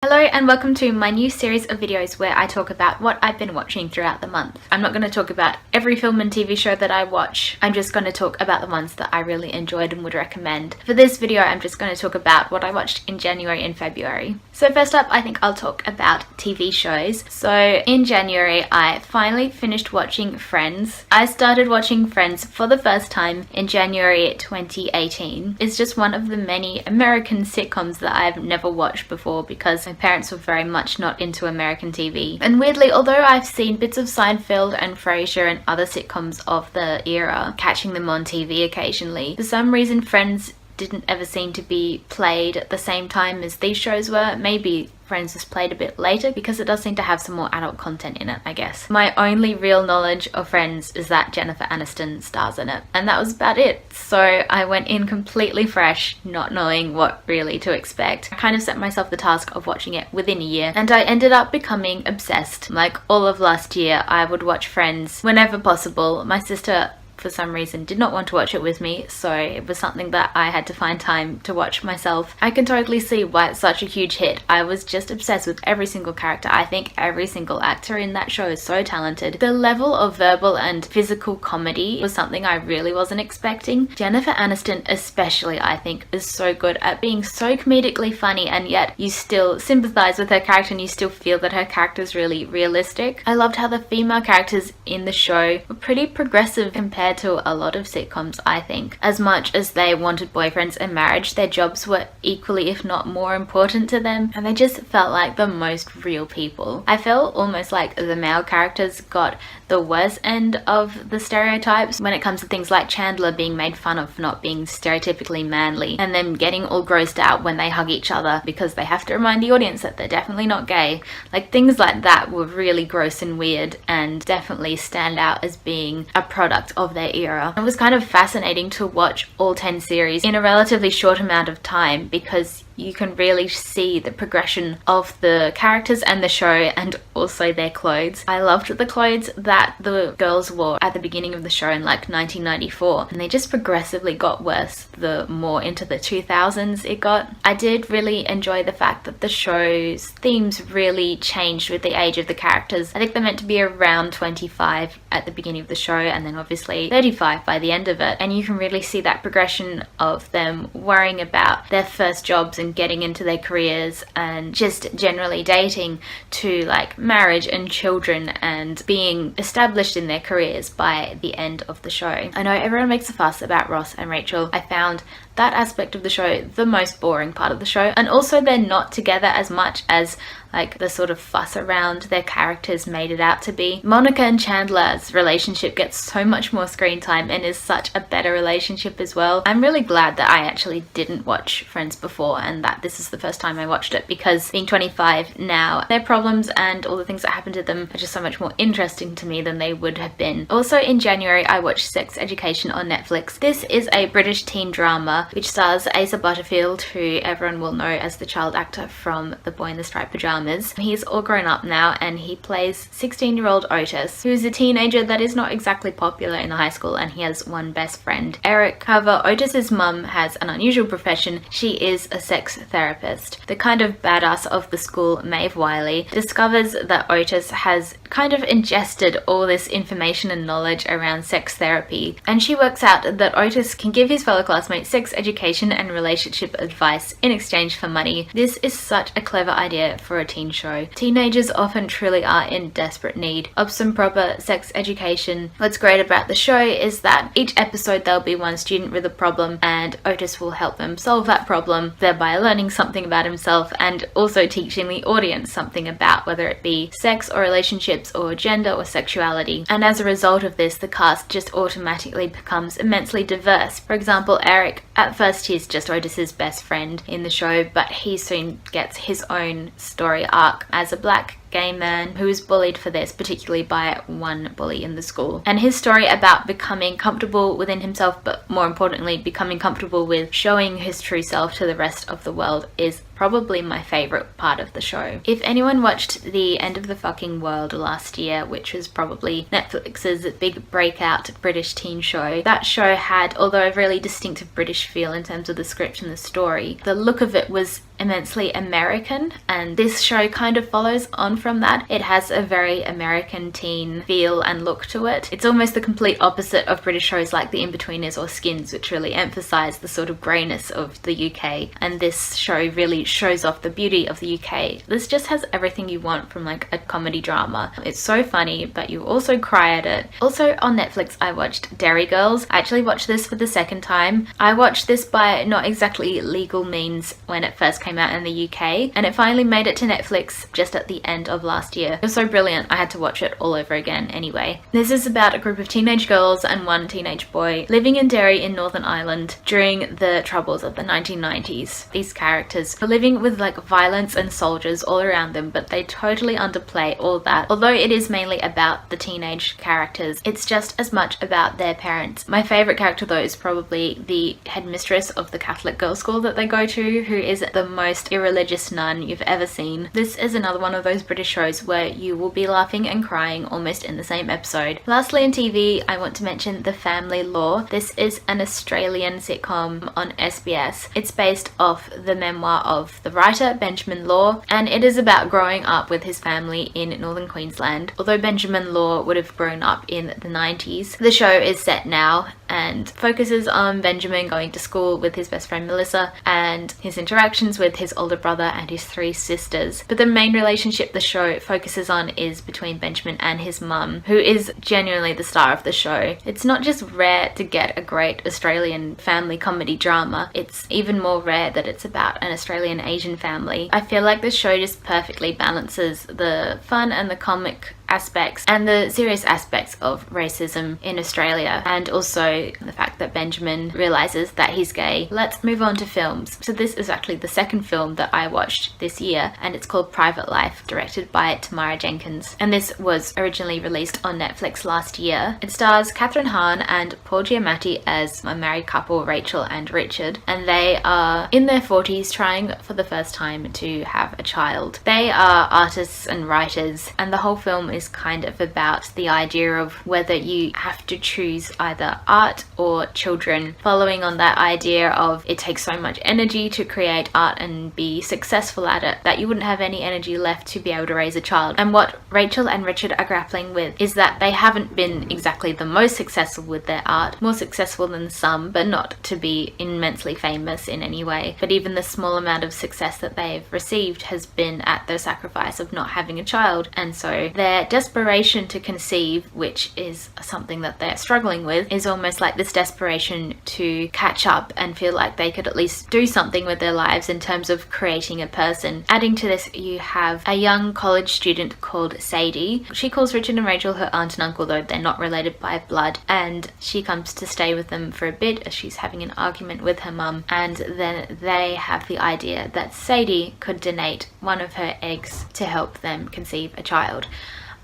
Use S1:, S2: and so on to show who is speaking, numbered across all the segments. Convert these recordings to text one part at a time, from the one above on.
S1: Hello and welcome to my new series of videos where I talk about what I've been watching throughout the month. I'm not going to talk about every film and TV show that I watch. I'm just going to talk about the ones that I really enjoyed and would recommend. For this video, I'm just going to talk about what I watched in January and February. So first up, I think I'll talk about TV shows. So in January, I finally finished watching Friends. I started watching Friends for the first time in January 2018. It's just one of the many American sitcoms that I've never watched before because my parents were very much not into American TV. And weirdly, although I've seen bits of Seinfeld and Frasier and other sitcoms of the era, catching them on TV occasionally, for some reason Friends didn't ever seem to be played at the same time as these shows were. Maybe Friends was played a bit later because it does seem to have some more adult content in it, I guess. My only real knowledge of Friends is that Jennifer Aniston stars in it, and that was about it. So I went in completely fresh, not knowing what really to expect. I kind of set myself the task of watching it within a year, and I ended up becoming obsessed. Like all of last year, I would watch Friends whenever possible. My sister, for some reason, did not want to watch it with me, so it was something that I had to find time to watch myself. I can totally see why it's such a huge hit. I was just obsessed with every single character. I think every single actor in that show is so talented. The level of verbal and physical comedy was something I really wasn't expecting. Jennifer Aniston especially, I think, is so good at being so comedically funny, and yet you still sympathize with her character and you still feel that her character is really realistic. I loved how the female characters in the show were pretty progressive compared to a lot of sitcoms, I think. As much as they wanted boyfriends and marriage, their jobs were equally, if not more, important to them, and they just felt like the most real people. I felt almost like the male characters got the worst end of the stereotypes when it comes to things like Chandler being made fun of for not being stereotypically manly, and them getting all grossed out when they hug each other because they have to remind the audience that they're definitely not gay. Like, things like that were really gross and weird and definitely stand out as being a product of their era. It was kind of fascinating to watch all 10 series in a relatively short amount of time because you can really see the progression of the characters and the show, and also their clothes. I loved the clothes that the girls wore at the beginning of the show in like 1994, and they just progressively got worse the more into the 2000s it got. I did really enjoy the fact that the show's themes really changed with the age of the characters. I think they're meant to be around 25 at the beginning of the show, and then obviously 35 by the end of it, and you can really see that progression of them worrying about their first jobs and getting into their careers, and just generally dating, to like marriage and children and being established in their careers by the end of the show. I know everyone makes a fuss about Ross and Rachel. I found that aspect of the show the most boring part of the show, and also they're not together as much as like the sort of fuss around their characters made it out to be. Monica and Chandler's relationship gets so much more screen time and is such a better relationship as well. I'm really glad that I actually didn't watch Friends before and that this is the first time I watched it, because being 25 now, their problems and all the things that happen to them are just so much more interesting to me than they would have been. Also in January, I watched Sex Education on Netflix. This is a British teen drama which stars Asa Butterfield, who everyone will know as the child actor from The Boy in the Striped Pajamas. He's all grown up now and he plays 16-year-old Otis, who's a teenager that is not exactly popular in the high school, and he has one best friend, Eric. However, Otis's mum has an unusual profession. She is a sex therapist. The kind of badass of the school, Maeve Wiley, discovers that Otis has kind of ingested all this information and knowledge around sex therapy, and she works out that Otis can give his fellow classmates sex education and relationship advice in exchange for money. This is such a clever idea for a teen show. Teenagers often truly are in desperate need of some proper sex education. What's great about the show is that each episode there'll be one student with a problem, and Otis will help them solve that problem, thereby learning something about himself and also teaching the audience something about whether it be sex or relationships or gender or sexuality. And as a result of this, the cast just automatically becomes immensely diverse. For example, Eric, at first he's just Otis's best friend in the show, but he soon gets his own story arc as a black gay man who is bullied for this, particularly by one bully in the school. And his story about becoming comfortable within himself, but more importantly, becoming comfortable with showing his true self to the rest of the world, is probably my favorite part of the show. If anyone watched The End of the Fucking World last year, which was probably Netflix's big breakout British teen show, that show had, although a really distinctive British feel in terms of the script and the story, the look of it was immensely American, and this show kind of follows on from that. It has a very American teen feel and look to it. It's almost the complete opposite of British shows like The Inbetweeners or Skins, which really emphasize the sort of greyness of the UK, and this show really shows off the beauty of the UK. This just has everything you want from like a comedy drama. It's so funny, but you also cry at it. Also on Netflix, I watched Derry Girls. I actually watched this for the second time. I watched this by not exactly legal means when it first came out in the UK, and it finally made it to Netflix just at the end of last year. It was so brilliant, I had to watch it all over again anyway. This is about a group of teenage girls and one teenage boy living in Derry in Northern Ireland during the troubles of the 1990s. These characters are living with like violence and soldiers all around them, but they totally underplay all that. Although it is mainly about the teenage characters, it's just as much about their parents. My favourite character though is probably the headmistress of the Catholic girls' school that they go to, who is the most irreligious nun you've ever seen. This is another one of those British shows where you will be laughing and crying almost in the same episode. Lastly in TV, I want to mention The Family Law. This is an Australian sitcom on SBS. It's based off the memoir of the writer Benjamin Law, and it is about growing up with his family in northern Queensland. Although Benjamin Law would have grown up in the 90s, the show is set now and focuses on Benjamin going to school with his best friend Melissa and his interactions with his older brother and his 3 sisters. But the main relationship the show focuses on is between Benjamin and his mum, who is genuinely the star of the show. It's not just rare to get a great Australian family comedy drama, it's even more rare that it's about an Australian Asian family. I feel like this show just perfectly balances the fun and the comic aspects and the serious aspects of racism in Australia, and also the fact that Benjamin realizes that he's gay. Let's move on to films. So this is actually the second film that I watched this year, and it's called Private Life, directed by Tamara Jenkins, and this was originally released on Netflix last year. It stars Catherine Hahn and Paul Giamatti as a married couple, Rachel and Richard, and they are in their 40s trying for the first time to have a child. They are artists and writers, and the whole film is kind of about the idea of whether you have to choose either art or children, following on that idea of it takes so much energy to create art and be successful at it that you wouldn't have any energy left to be able to raise a child. And what Rachel and Richard are grappling with is that they haven't been exactly the most successful with their art, more successful than some, but not to be immensely famous in any way. But even the small amount of success that they've received has been at the sacrifice of not having a child, and so their desperation to conceive, which is something that they're struggling with, is almost like this desperation to catch up and feel like they could at least do something with their lives in terms of creating a person. Adding to this, you have a young college student called Sadie. She calls Richard and Rachel her aunt and uncle, though they're not related by blood, and she comes to stay with them for a bit as she's having an argument with her mum, and then they have the idea that Sadie could donate one of her eggs to help them conceive a child.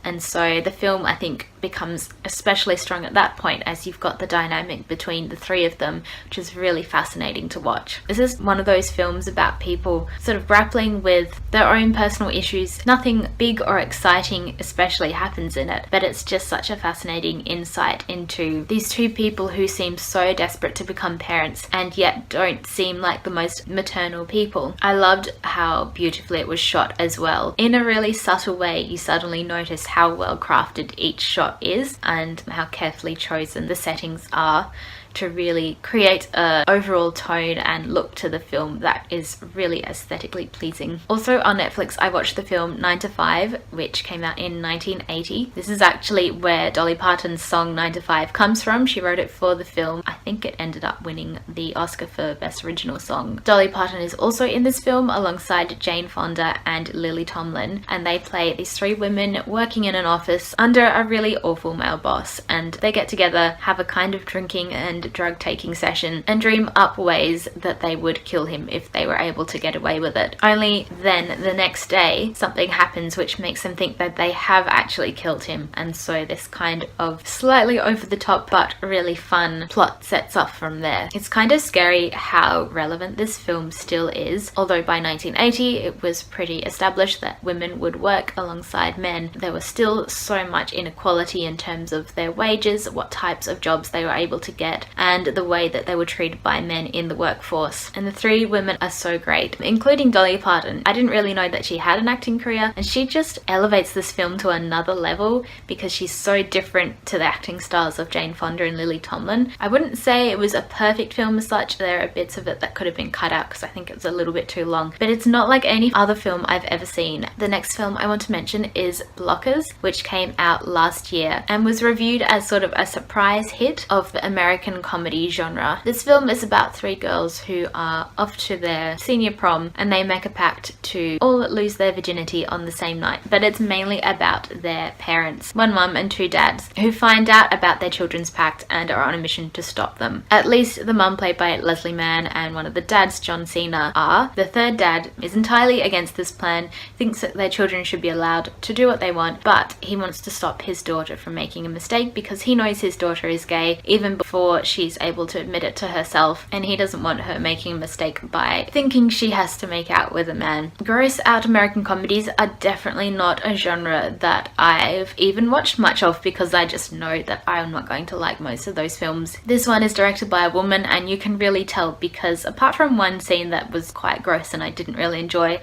S1: And so the film, I think, becomes especially strong at that point, as you've got the dynamic between the 3 of them, which is really fascinating to watch. This is one of those films about people sort of grappling with their own personal issues. Nothing big or exciting especially happens in it, but it's just such a fascinating insight into these 2 people who seem so desperate to become parents and yet don't seem like the most maternal people. I loved how beautifully it was shot as well. In a really subtle way, you suddenly notice how well crafted each shot is and how carefully chosen the settings are to really create a overall tone and look to the film that is really aesthetically pleasing. Also on Netflix, I watched the film 9 to 5, which came out in 1980. This is actually where Dolly Parton's song 9 to 5 comes from. She wrote it for the film. I think it ended up winning the Oscar for Best Original Song. Dolly Parton is also in this film alongside Jane Fonda and Lily Tomlin, and they play these 3 women working in an office under a really awful male boss, and they get together, have a kind of drinking and drug-taking session, and dream up ways that they would kill him if they were able to get away with it. Only then, the next day, something happens which makes them think that they have actually killed him, and so this kind of slightly over-the-top but really fun plot sets off from there. It's kind of scary how relevant this film still is. Although by 1980 it was pretty established that women would work alongside men, there was still so much inequality in terms of their wages, what types of jobs they were able to get, and the way that they were treated by men in the workforce. And the three women are so great, including Dolly Parton. I didn't really know that she had an acting career, and she just elevates this film to another level because she's so different to the acting styles of Jane Fonda and Lily Tomlin. I wouldn't say it was a perfect film as such. There are bits of it that could have been cut out because I think it was a little bit too long, but it's not like any other film I've ever seen. The next film I want to mention is Blockers, which came out last year and was reviewed as sort of a surprise hit of the American comedy genre. This film is about three girls who are off to their senior prom and they make a pact to all lose their virginity on the same night, but it's mainly about their parents, one mum and two dads, who find out about their children's pact and are on a mission to stop them. At least the mum, played by Leslie Mann, and one of the dads, John Cena, are. The third dad is entirely against this plan, thinks that their children should be allowed to do what they want, but he wants to stop his daughter from making a mistake because he knows his daughter is gay even before she's able to admit it to herself, and he doesn't want her making a mistake by thinking she has to make out with a man. Gross out American comedies are definitely not a genre that I've even watched much of because I just know that I'm not going to like most of those films. This one is directed by a woman, and you can really tell because apart from one scene that was quite gross and I didn't really enjoy,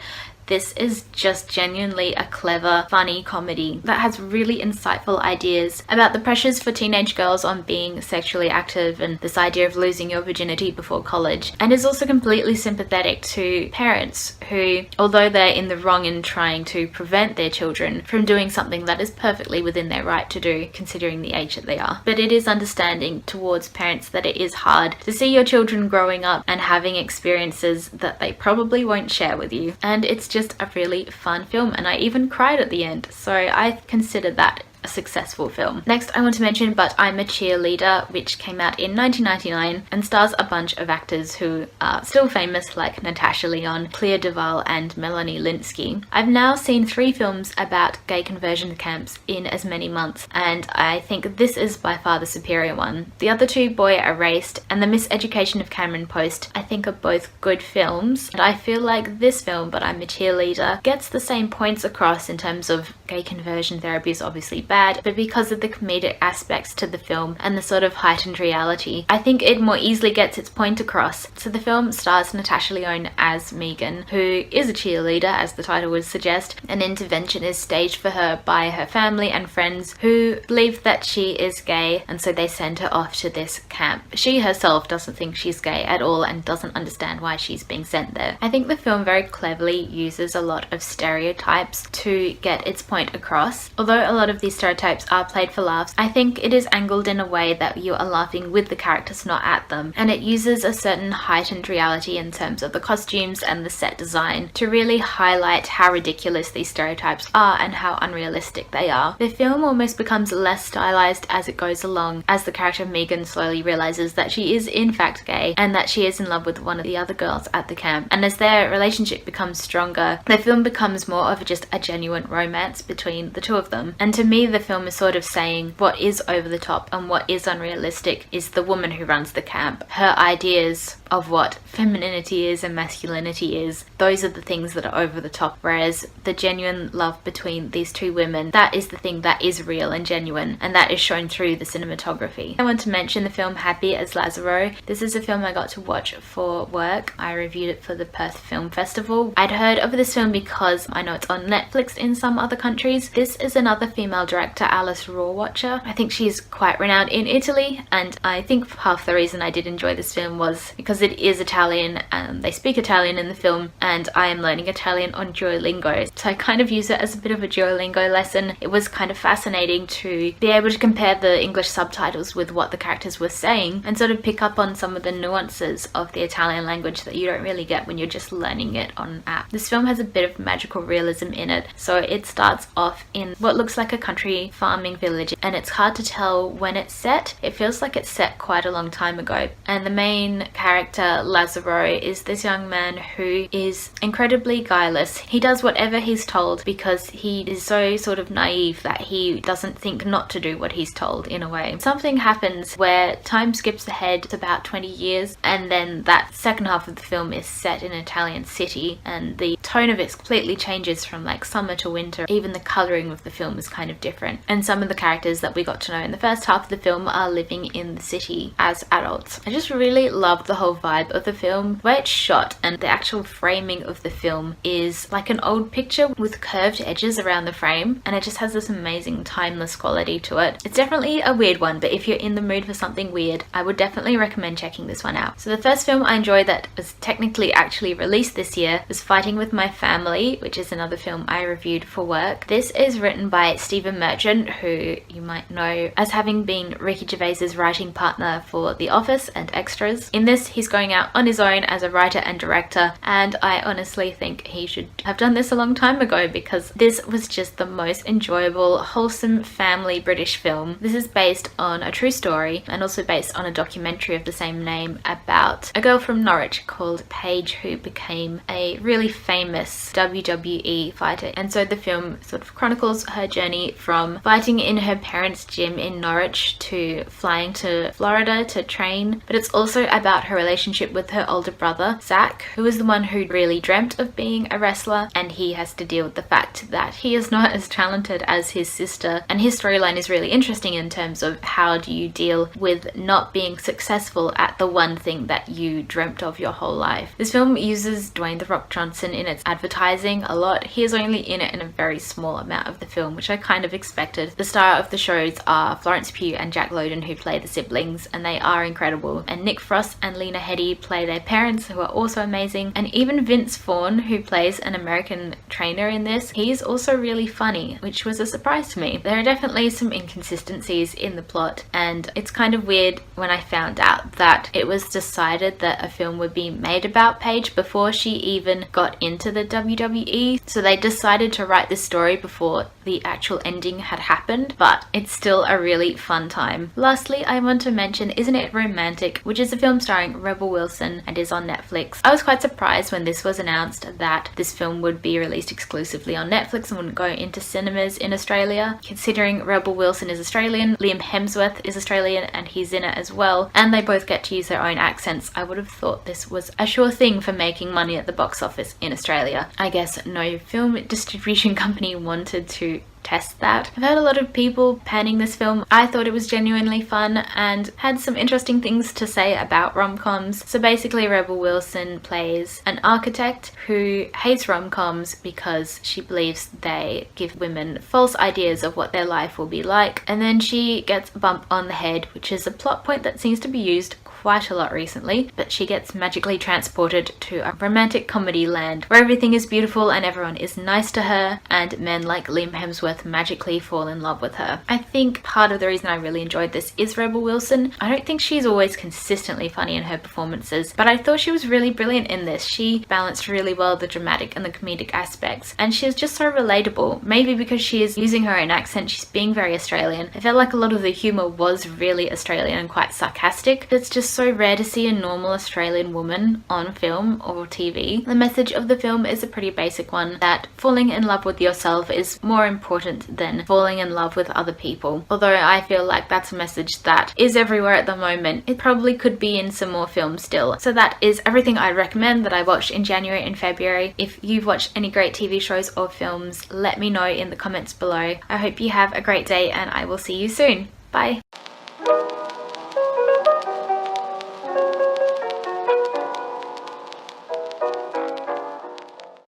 S1: this is just genuinely a clever, funny comedy that has really insightful ideas about the pressures for teenage girls on being sexually active and this idea of losing your virginity before college, and is also completely sympathetic to parents who, although they're in the wrong in trying to prevent their children from doing something that is perfectly within their right to do considering the age that they are, but it is understanding towards parents that it is hard to see your children growing up and having experiences that they probably won't share with you. And it's just a really fun film, and I even cried at the end, so I consider that a successful film. Next I want to mention But I'm a Cheerleader, which came out in 1999 and stars a bunch of actors who are still famous like Natasha Lyonne, Clea Duvall and Melanie Lynskey. I've now seen 3 films about gay conversion camps in as many months, and I think this is by far the superior one. The other 2, Boy Erased and The Miseducation of Cameron Post, I think are both good films, and I feel like this film, But I'm a Cheerleader, gets the same points across in terms of gay conversion therapy is obviously bad, but because of the comedic aspects to the film and the sort of heightened reality, I think it more easily gets its point across. So the film stars Natasha Lyonne as Megan, who is a cheerleader, as the title would suggest. An intervention is staged for her by her family and friends who believe that she is gay, and so they send her off to this camp. She herself doesn't think she's gay at all and doesn't understand why she's being sent there. I think the film very cleverly uses a lot of stereotypes to get its point across. Although a lot of these stereotypes are played for laughs, I think it is angled in a way that you are laughing with the characters, not at them, and it uses a certain heightened reality in terms of the costumes and the set design to really highlight how ridiculous these stereotypes are and how unrealistic they are. The film almost becomes less stylized as it goes along, as the character Megan slowly realizes that she is in fact gay and that she is in love with one of the other girls at the camp, and as their relationship becomes stronger, the film becomes more of just a genuine romance between the two of them. And to me, the film is sort of saying what is over the top and what is unrealistic is the woman who runs the camp. Her ideas of what femininity is and masculinity is, those are the things that are over the top, whereas the genuine love between these 2 women, that is the thing that is real and genuine, and that is shown through the cinematography. I want to mention the film Happy as Lazzaro. This is a film I got to watch for work. I reviewed it for the Perth Film Festival. I'd heard of this film because I know it's on Netflix in some other countries. This is another female director, Alice Rawatcher. I think she's quite renowned in Italy, and I think half the reason I did enjoy this film was because it is Italian and they speak Italian in the film, and I am learning Italian on Duolingo, so I kind of use it as a bit of a Duolingo lesson. It was kind of fascinating to be able to compare the English subtitles with what the characters were saying and sort of pick up on some of the nuances of the Italian language that you don't really get when you're just learning it on an app. This film has a bit of magical realism in it, so it starts off in what looks like a country farming village, and it's hard to tell when it's set. It feels like it's set quite a long time ago, and the main character Lazzaro is this young man who is incredibly guileless. He does whatever he's told because he is so sort of naive that he doesn't think not to do what he's told in a way. Something happens where time skips ahead to about 20 years, and then that second half of the film is set in an Italian city, and the tone of it completely changes from like summer to winter. Even the colouring of the film is kind of different different, and some of the characters that we got to know in the first half of the film are living in the city as adults. I just really love the whole vibe of the film, the way it's shot, and the actual framing of the film is like an old picture with curved edges around the frame, and it just has this amazing timeless quality to it. It's definitely a weird one, but if you're in the mood for something weird, I would definitely recommend checking this one out. So the first film I enjoyed that was technically actually released this year was Fighting with My Family, which is another film I reviewed for work. This is written by Stephen Merchant, who you might know as having been Ricky Gervais's writing partner for The Office and Extras. In this, he's going out on his own as a writer and director, and I honestly think he should have done this a long time ago, because this was just the most enjoyable, wholesome family British film. This is based on a true story and also based on a documentary of the same name about a girl from Norwich called Paige who became a really famous WWE fighter. And so the film sort of chronicles her journey from fighting in her parents' gym in Norwich to flying to Florida to train, but it's also about her relationship with her older brother, Zach, who is the one who really dreamt of being a wrestler, and he has to deal with the fact that he is not as talented as his sister. And his storyline is really interesting in terms of how do you deal with not being successful at the one thing that you dreamt of your whole life. This film uses Dwayne "The Rock" Johnson in its advertising a lot. He is only in it in a very small amount of the film, which I kind of expected. The star of the shows are Florence Pugh and Jack Lowden, who play the siblings, and they are incredible. And Nick Frost and Lena Headey play their parents, who are also amazing. And even Vince Vaughn, who plays an American trainer in this, he is also really funny, which was a surprise to me. There are definitely some inconsistencies in the plot, and it's kind of weird when I found out that it was decided that a film would be made about Paige before she even got into the WWE. So they decided to write this story before the actual ending had happened, but it's still a really fun time. Lastly, I want to mention Isn't It Romantic, which is a film starring Rebel Wilson and is on Netflix. I was quite surprised when this was announced that this film would be released exclusively on Netflix and wouldn't go into cinemas in Australia, considering Rebel Wilson is Australian, Liam Hemsworth is Australian, and he's in it as well, and they both get to use their own accents. I would have thought this was a sure thing for making money at the box office in Australia. I guess no film distribution company wanted to test that. I've heard a lot of people panning this film. I thought it was genuinely fun and had some interesting things to say about rom-coms. So basically Rebel Wilson plays an architect who hates rom-coms because she believes they give women false ideas of what their life will be like, and then she gets a bump on the head, which is a plot point that seems to be used quite a lot recently, but she gets magically transported to a romantic comedy land where everything is beautiful and everyone is nice to her, and men like Liam Hemsworth magically fall in love with her. I think part of the reason I really enjoyed this is Rebel Wilson. I don't think she's always consistently funny in her performances, but I thought she was really brilliant in this. She balanced really well the dramatic and the comedic aspects, and she's just so relatable. Maybe because she is using her own accent, she's being very Australian. I felt like a lot of the humour was really Australian and quite sarcastic. It's just so rare to see a normal Australian woman on film or TV. The message of the film is a pretty basic one, that falling in love with yourself is more important than falling in love with other people. Although I feel like that's a message that is everywhere at the moment. It probably could be in some more films still. So that is everything I recommend that I watched in January and February. If you've watched any great TV shows or films, let me know in the comments below. I hope you have a great day and I will see you soon. Bye!